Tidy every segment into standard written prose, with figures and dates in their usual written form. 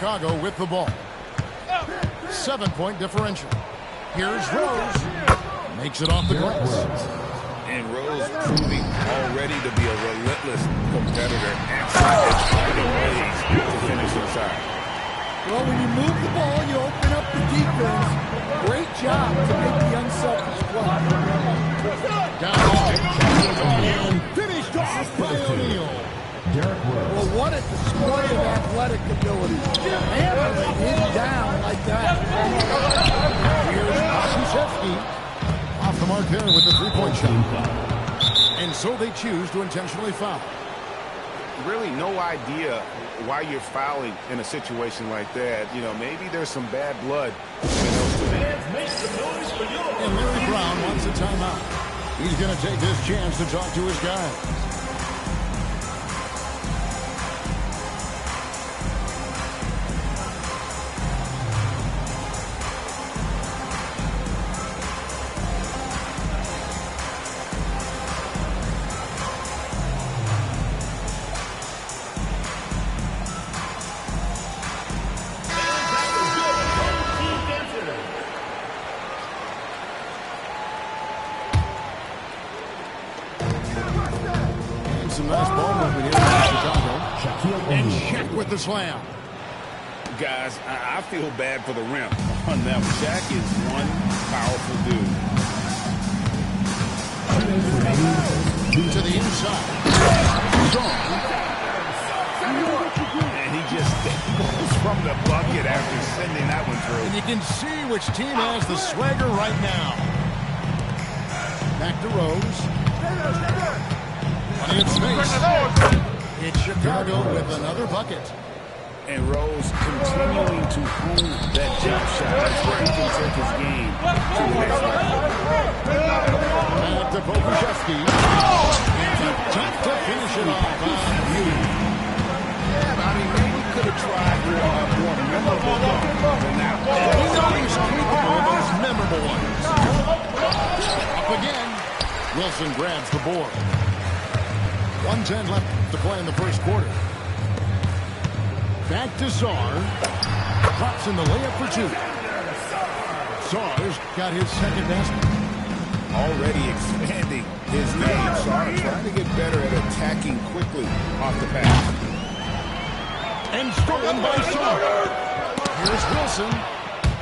Chicago with the ball. 7-point differential. Here's Rose. Makes it off the glass. And Rose proving already to be a relentless competitor and finding ways to finish inside. Well, when you move the ball, you open up the defense. Great job to make the unselfish play. Down and finished off by O'Neal. Well, what a display of athletic ability. Handling him down like that. Here's Krzyzewski. Off the mark there with the three-point shot. And so they choose to intentionally foul. Really no idea why you're fouling in a situation like that. You know, maybe there's some bad blood between those two. And Larry Brown wants a timeout. He's going to take this chance to talk to his guys. Some nice ball movement here in Chicago. And Shaq with the slam. Guys, I feel bad for the rim on them. Shaq is one powerful dude. To the inside. And he just goes from the bucket after sending that one through. And you can see which team has the swagger right now. Back to Rose. Plenty of space. It's Chicago with another bucket. And Rose continuing to hone that jump shot. That's where he can take his game to the next level. Back to Krzyzewski. And tough to finish it off. Yeah, I mean, maybe we could have tried more memorable than that. He's always capable of those memorable ones. Up again. Wilson grabs the board. 1:10 left to play in the first quarter. Back to Czar. Drops in the layup for two. Czar's got his second basket. Already expanding his game. Czar trying to get better at attacking quickly off the pass. And stolen by Czar. Here's Wilson.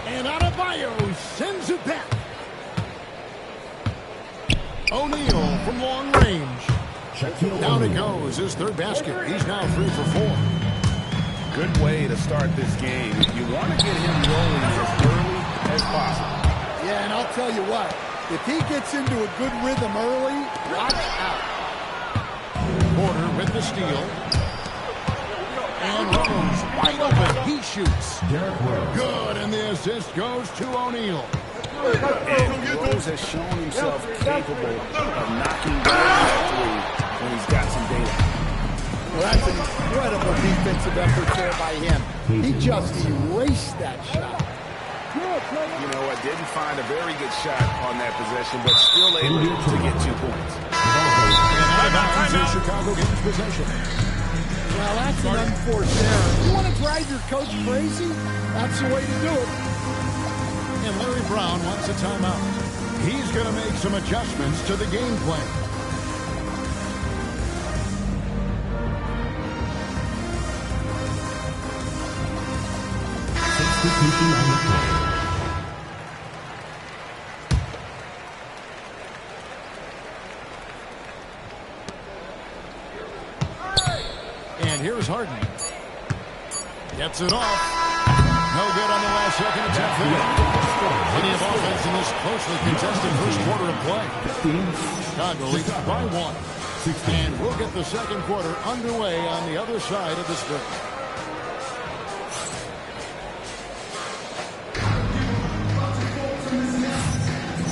And Adebayo sends it back. O'Neal from long range. Down it goes, his third basket. He's now 3 for 4. Good way to start this game. You want to get him rolling as early as possible. Yeah, and I'll tell you what, if he gets into a good rhythm early, watch out. Porter with the steal. And Rose wide open. He shoots. Good, and the assist goes to O'Neal. And Rose has shown himself capable of knocking down that three when he's got some data. Well, that's an incredible defensive effort there by him. He just erased that shot. You know, I didn't find a very good shot on that possession, but still able to get 2 points. And Chicago gains possession. Well, that's an unforced error. You want to drive your coach crazy? That's the way to do it. And Larry Brown wants a timeout. He's going to make some adjustments to the game plan. And here's Harden. Gets it off. No good on the last second attempt there. Plenty of offense in this closely contested first quarter of play. Chicago leads by 1. And we'll get the second quarter underway on the other side of the strip.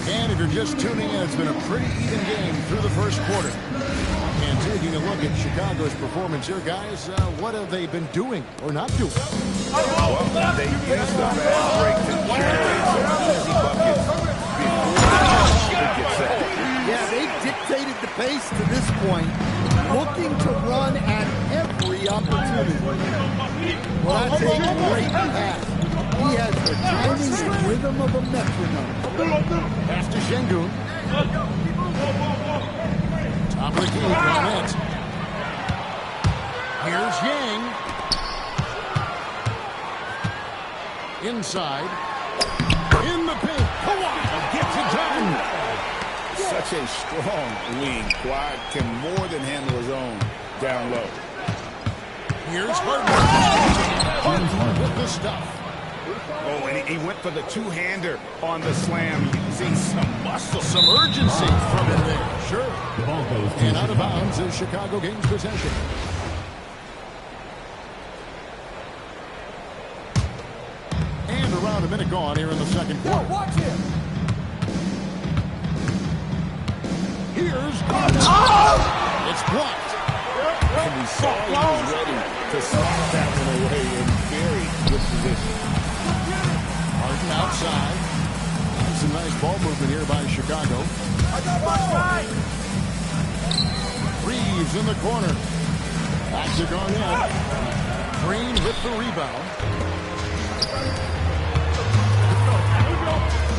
And if you're just tuning in, it's been a pretty even game through the first quarter. And taking a look at Chicago's performance here, guys, what have they been doing or not doing? Well, they used the fast break to generate some easy buckets before they get set. Yeah, they dictated the pace to this point, looking to run at every the opportunity. Well, that's a great pass. He has the timing and rhythm of a metronome. Pass to Şengün. Top of the key, Garnett. Here's Yang. Inside. In the paint. Kawhi gets it done. Such a strong wing. Kawhi can more than handle his own down low. Here's Harden. Harden with the stuff. Oh, and he went for the two-hander on the slam, using some muscle. Some urgency from him there. Sure. And out of bounds as Chicago gains possession. And around a minute gone here in the second quarter. Watch him. Here's Garnett. It's blocked. And we saw he was ready to slap that one away in very good position. Harden outside. Some nice ball movement here by Chicago. I got my right. Reeves in the corner. Back to Garnett. Green with the rebound.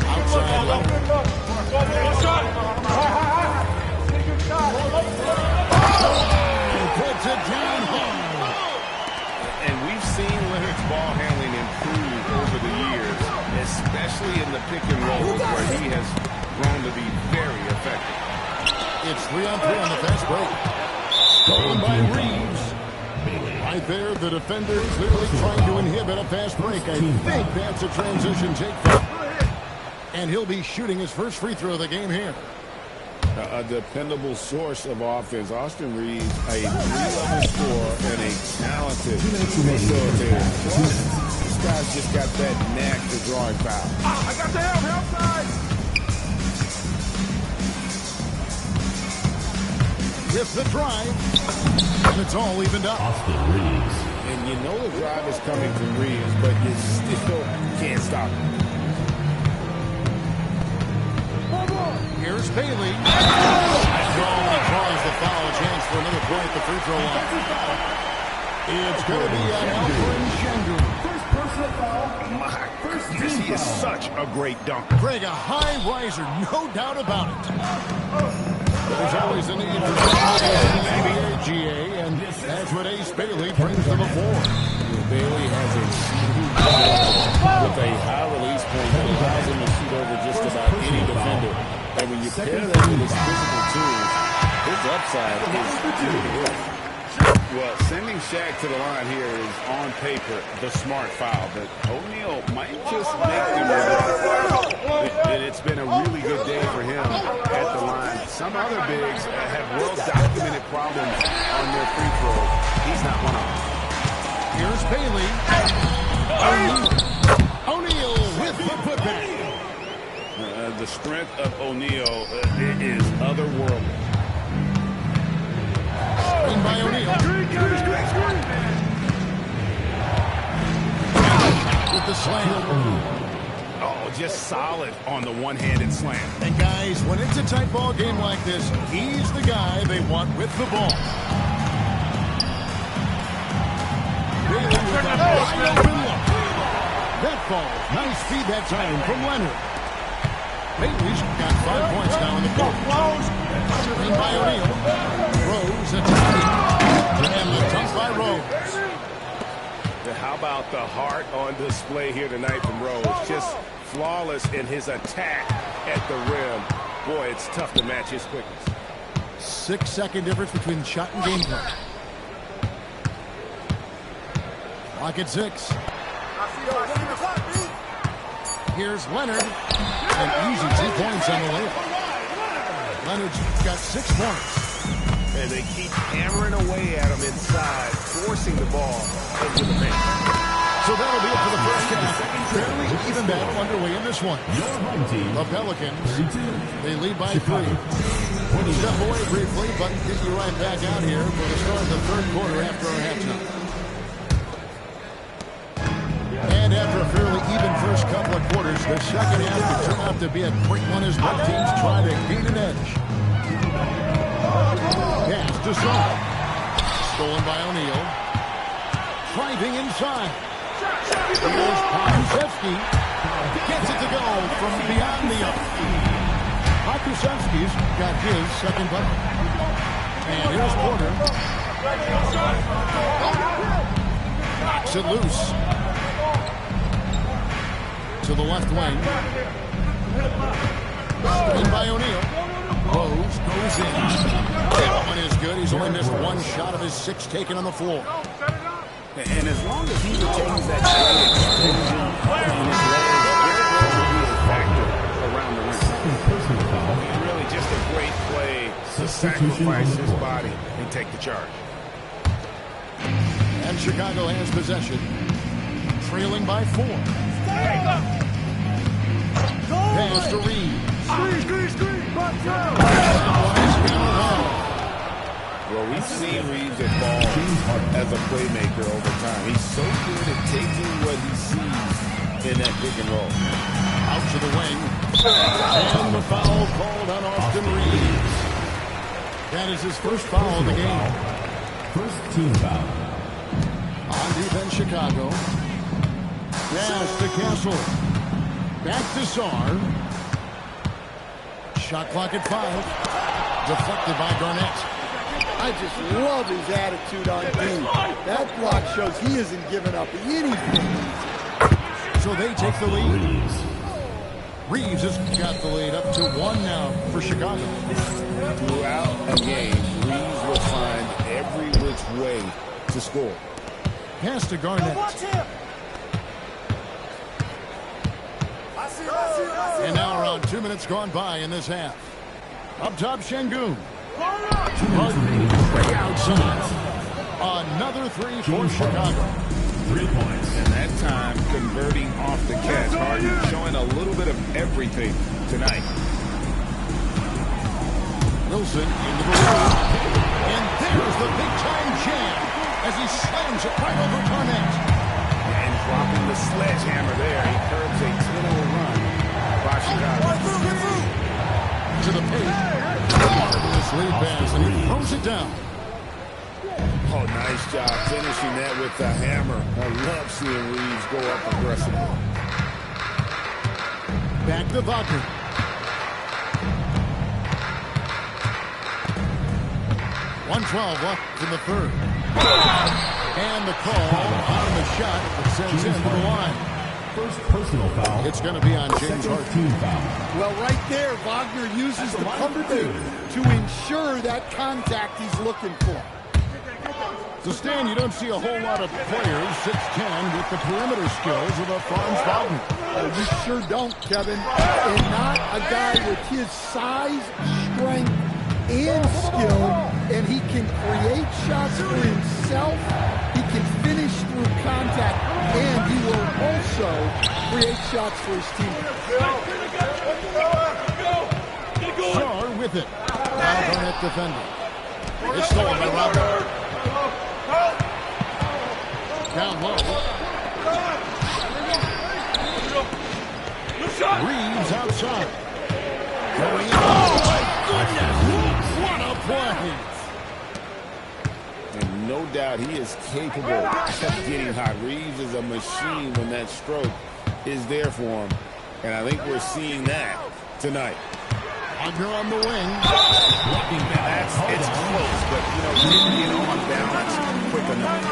Outside Leonard. Puts it down home. And we've seen Leonard's ball handling improve over the years, especially in the pick and roll where he has grown to be very effective. It's 3-on-3 on the fast break. Stolen by Reeves. Right there, the defender clearly trying to inhibit a fast break. I think that's a transition take from. And he'll be shooting his first free throw of the game here. A dependable source of offense. Austin Reeves, a three-level scorer and a talented facilitator. This guy's just got that knack to drawing fouls. I got the help side. With the drive, and it's all evened up. Austin Reeves. And you know the drive is coming from Reeves, but you still can't stop him. Here's Bailey. He draws the foul, chance for another point at the free throw line. It's going to be on Alperen Şengün. First personal foul. My goodness, he is such a great dunker. Greg, a high riser, no doubt about it. There's always a need for NBA GA, and that's what Ace Bailey brings to the floor. Bailey has a with a high release point that allows him to shoot over just about any defender. And when you pair that with his physical tools, his upside is really good. Well, sending Shaq to the line here is on paper the smart foul, but O'Neal might just make them regret. And it's been a really good day for him at the line. Some other bigs have well-documented problems on their free throw. He's not one of them. Here's Bailey. O'Neal with the putback. The strength of O'Neal is otherworldly. In by O'Neal. With the slam. Oh, just solid on the one-handed slam. And guys, when it's a tight ball game like this, he's the guy they want with the ball. Bailey with a wide open look. That falls. Nice feed that time from Leonard. Bailey's got 5 points now in the quarter. In by O'Neal. Rose attacking. And the dunk by Rose. How about the heart on display here tonight from Rose? Just flawless in his attack at the rim. Boy, it's tough to match his quickness. 6-second difference between shot and game play. Clock at 6. Here's Leonard. An easy 2 points on the layup. Leonard's got 6 points. And they keep hammering away at him inside, forcing the ball into the paint. So that'll be it for the first half. Fairly even battle underway in this one. The Pelicans, they lead by 3. We'll step away briefly, but get you right back out here for the start of the third quarter after our halftime. And after a fairly even first couple of quarters, the second half could turn out to be a quick one as both teams try to gain an edge. Pass to Son. Stolen by O'Neal. Driving inside. Here's Pokusevski. Gets it to go from beyond the arc. Pokusevski's got his second bucket. And here's Porter. Knocks it loose. To the left wing. Screen by O'Neal. Rose goes in. That one is good. He's only missed one shot of his 6 taken on the floor. And as long as he retains that factor around the rim. Really just a great play to sacrifice his body and take the charge. And Chicago has possession. Trailing by 4. Pass to Reeves. Well, we've seen Reeves evolve as a playmaker over time. He's so good at taking what he sees in that pick and roll. Out to the wing. And the foul called on Austin Reeves. That is his first foul of the game. First team foul. On defense, Chicago. Pass to Castle. Back to Sarr. Shot clock at 5. Deflected by Garnett. I just love his attitude on D. That block shows he isn't giving up anything. So they take the lead. Reeves has got the lead up to 1 now for Chicago. Throughout a game, Reeves will find every which way to score. Pass to Garnett. And now around 2 minutes gone by in this half. Up top, Şengün. Harden way outside. Another 3 for Chicago. 3 points. And that time converting off the catch. Harden showing a little bit of everything tonight. Wilson into the lead. And there's the big-time jam as he slams it right over Garnett. And dropping the sledgehammer there. He curbs a 10-0 run by Chicago. To the paint. Marvelous lead pass, and he throws it down. Oh, nice job finishing that with the hammer. I love seeing Reeves go up aggressively. Back to Wagner. .112 left in the third. And the call on the shot that sends him to the line. First personal foul. It's going to be on James Harden. Team foul. Well, right there, Wagner uses the cover 2 to ensure that contact he's looking for. To Stan, you don't see a whole lot of players, 6'10", with the perimeter skills of a Franz Wagner. You sure don't, Kevin. And not a guy with his size, strength, and skill. And he can create shots for himself. He can finish through contact. And he will also create shots for his team. Sarr with it. Now Garnett defending. It's stolen by Robert. Down low. Reeves outside. Going in. Oh, my goodness. What a play. And no doubt he is capable of getting hot. Reeves is a machine when that stroke is there for him. And I think we're seeing that tonight. Wagner on the wing. It's close, but, you know, didn't get on balance quick enough.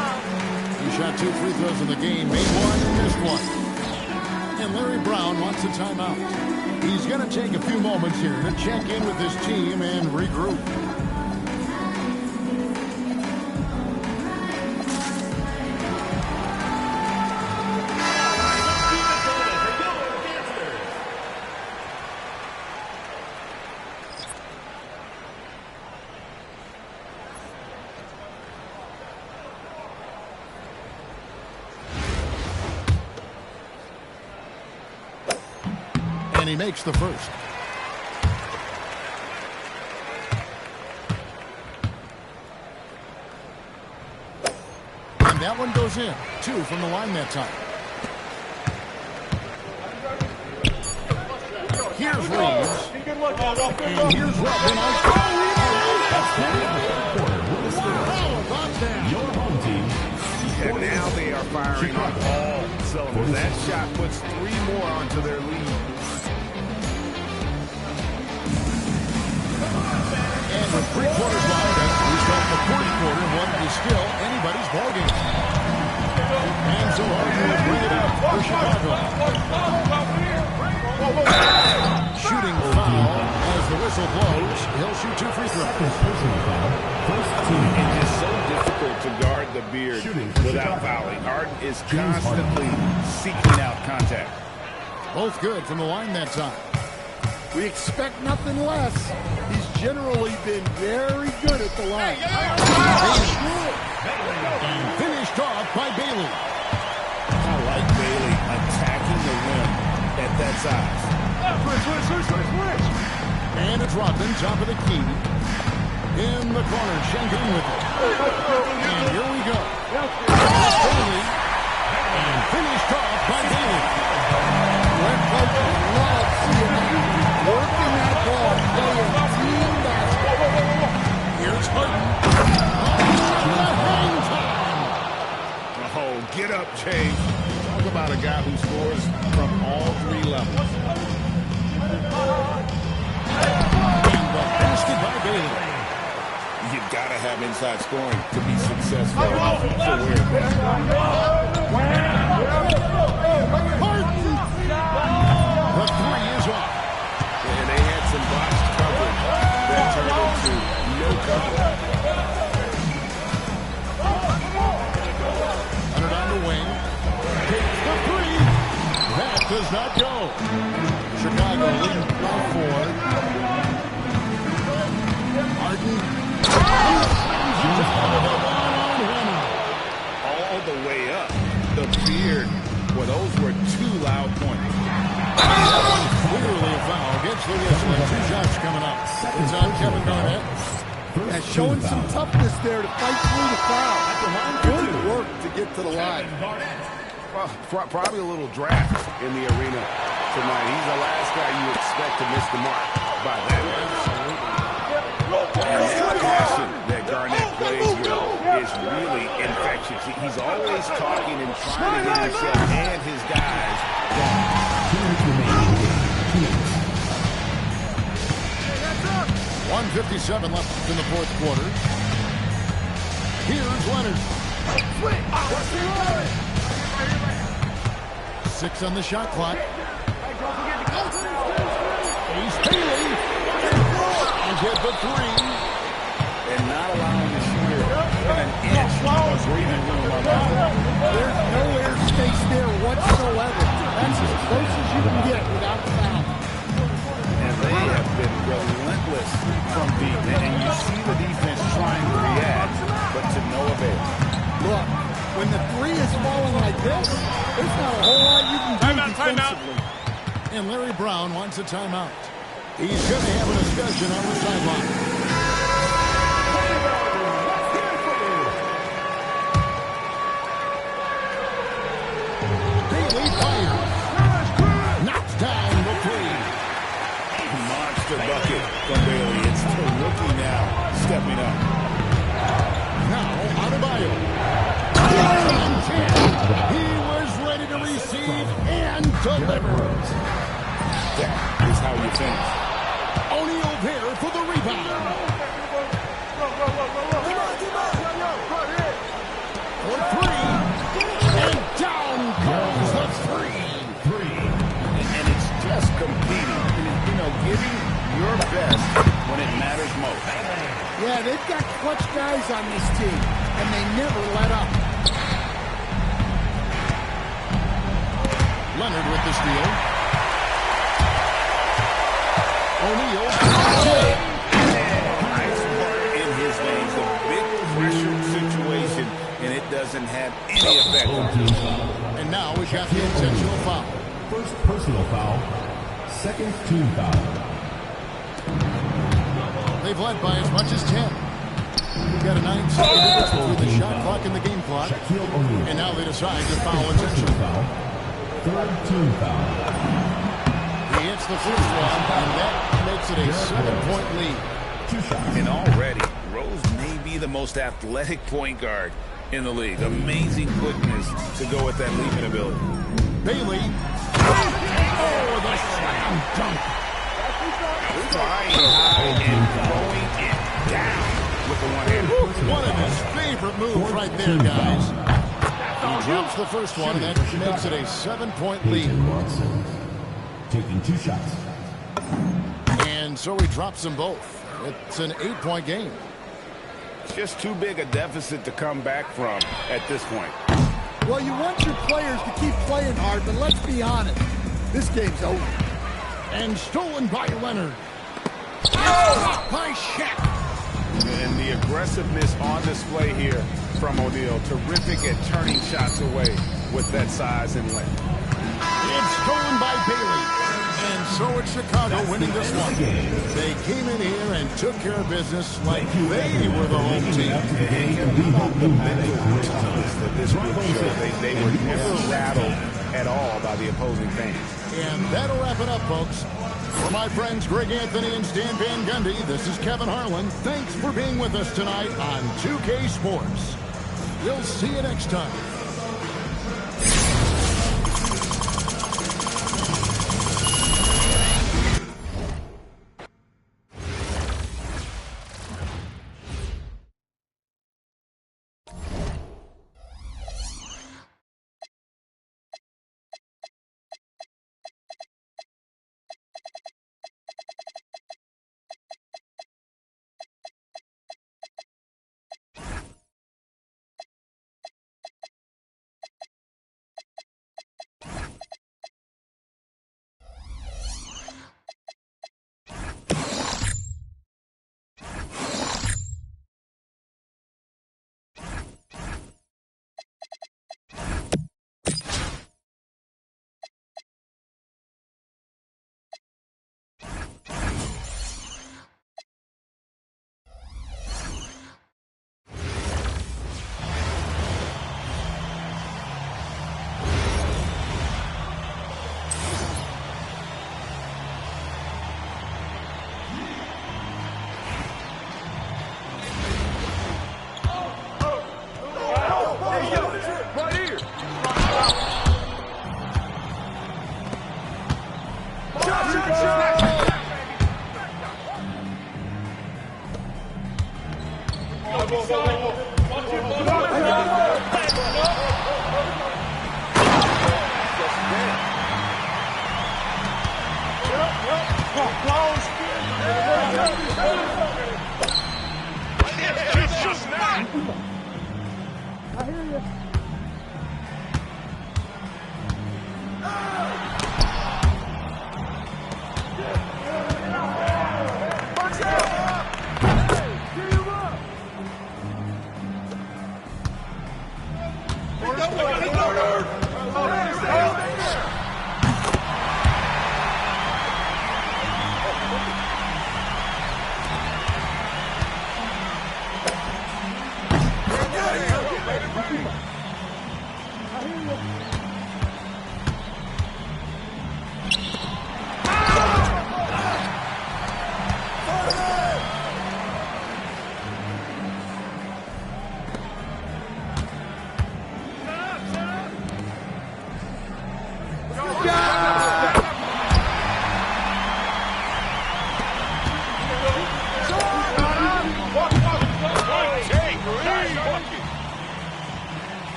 He shot 2 free throws in the game, made 1 and missed 1. And Larry Brown wants a timeout. He's going to take a few moments here to check in with his team and regroup. And he makes the first. And that one goes in. 2 from the line that time. Here's Reeves. And here's Robin. Your home team. And now the firing on all cylinders. That shot puts 3 more onto their lead. And with 3 quarters left, we start the fourth quarter. One is still anybody's ballgame. And so Harden will bring it up for Chicago. Shooting foul as the whistle blows. He'll shoot 2 free throws. It's just so difficult to guard the beard without fouling. Harden is constantly seeking out contact. Both good from the line that time. We expect nothing less. He's generally been very good at the line. And finished off by Bailey. I like Bailey attacking the rim at that size. And it's Rodman, top of the key. In the corner, Schengen with it. And here we go. Bailey. And finished off by Bailey. Brent Coach loves seeing that. Working that ball, playing team basketball. Here's Harden. Oh, get up, Chase. Talk about a guy who scores from all 3 levels. And the basket by Bailey. You've got to have inside scoring to be successful. So The 3 is off. And they had some box coverage that turned into no coverage. Under on the wing. Takes the 3. That does not go. Chicago leading by 4. Harden. All the way up. The beard. Well, those were 2 loud points. Clearly a foul against the whistle. 2 shots coming up. It's on Kevin Garnett. And showing some toughness there to fight through the foul. Good work to get to the line. Well, probably a little draft in the arena tonight. He's the last guy you expect to miss the mark by that. And that passion that Garnett plays with is really infectious. He's always talking and trying to get himself and his guys going. 1:57 left in the fourth quarter. Here's Leonard. 6 on the shot clock. Ace Bailey. And get the 3. And not allowing the shooter an inch of breathing room on that. There's no air space there whatsoever. That's as close as you can get without foul. And they have been relentless from deep. And you see the defense trying to react, but to no avail. Look, when the 3 is falling like this, there's not a whole lot you can do defensively. And Larry Brown wants a timeout. He's going to have a discussion on the sideline. Bailey fires. Knocks down the 3. Monster bucket from Bailey. It's the rookie now stepping up. Now, Adebayo. He was ready to receive and deliver. That is how you finish. O'Neal there for the rebound. For 3. And down goes the 3. And it's just competing. You know, giving your best when it matters most. Yeah, they've got clutch guys on this team, and they never let up. Leonard with the steal. O'Neal. Nice work in his veins. A big pressure situation, and it doesn't have any effect on him. And now we've got the intentional foul. First personal foul. Second team foul. They've led by as much as 10. We've got a 9-second difference between the shot clock and the game clock. And now they decide to foul intentional. Foul. Third team foul. He hits the first one, and that makes it a 7-point lead. 2 shots. And already, Rose may be the most athletic point guard in the league. Amazing quickness to go with that leaping ability. Bailey. Oh, the slam dunk. Flying high and throwing it down with the one-hander. One of his favorite moves right there, guys. He drops the first one, and that makes it a 7-point lead. Taking 2 shots. And so he drops them both. It's an 8-point game. It's just too big a deficit to come back from at this point. Well, you want your players to keep playing hard, but let's be honest. This game's over. And stolen by Leonard. Oh! By Shaq. And the aggressiveness on display here from O'Neal. Terrific at turning shots away with that size and length. It's stolen by Bailey. And so it's Chicago winning this one. They came in here and took care of business like they were the home team. The mental toughness that this group showed. They were never rattled at all by the opposing fans. And that'll wrap it up, folks. For my friends Greg Anthony and Stan Van Gundy, this is Kevin Harlan. Thanks for being with us tonight on 2K Sports. We'll see you next time.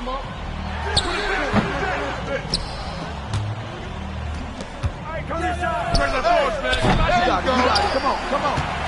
Come on, come on.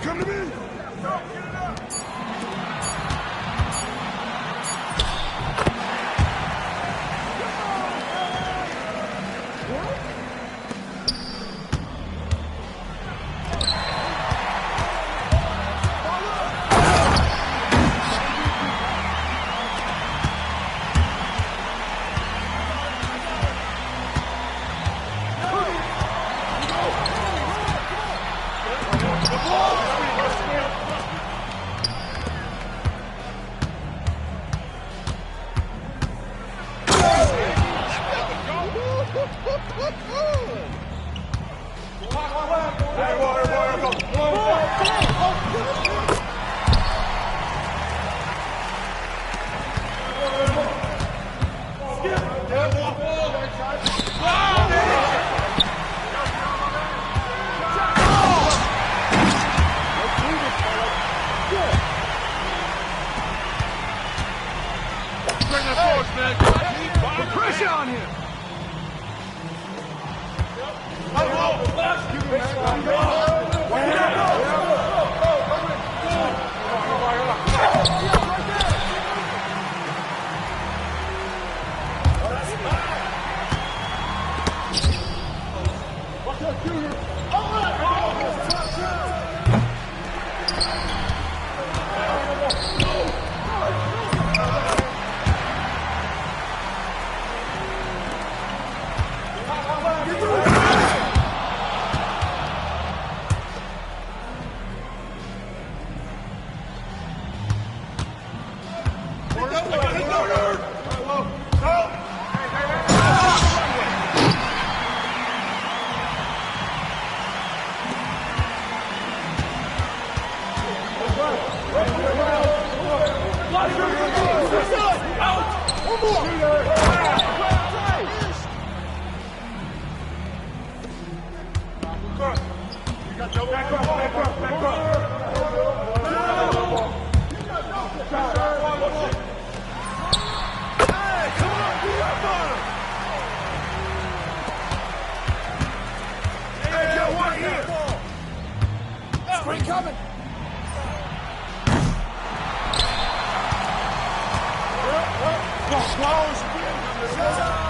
Come to me! Pressure on him! Screen coming. Close.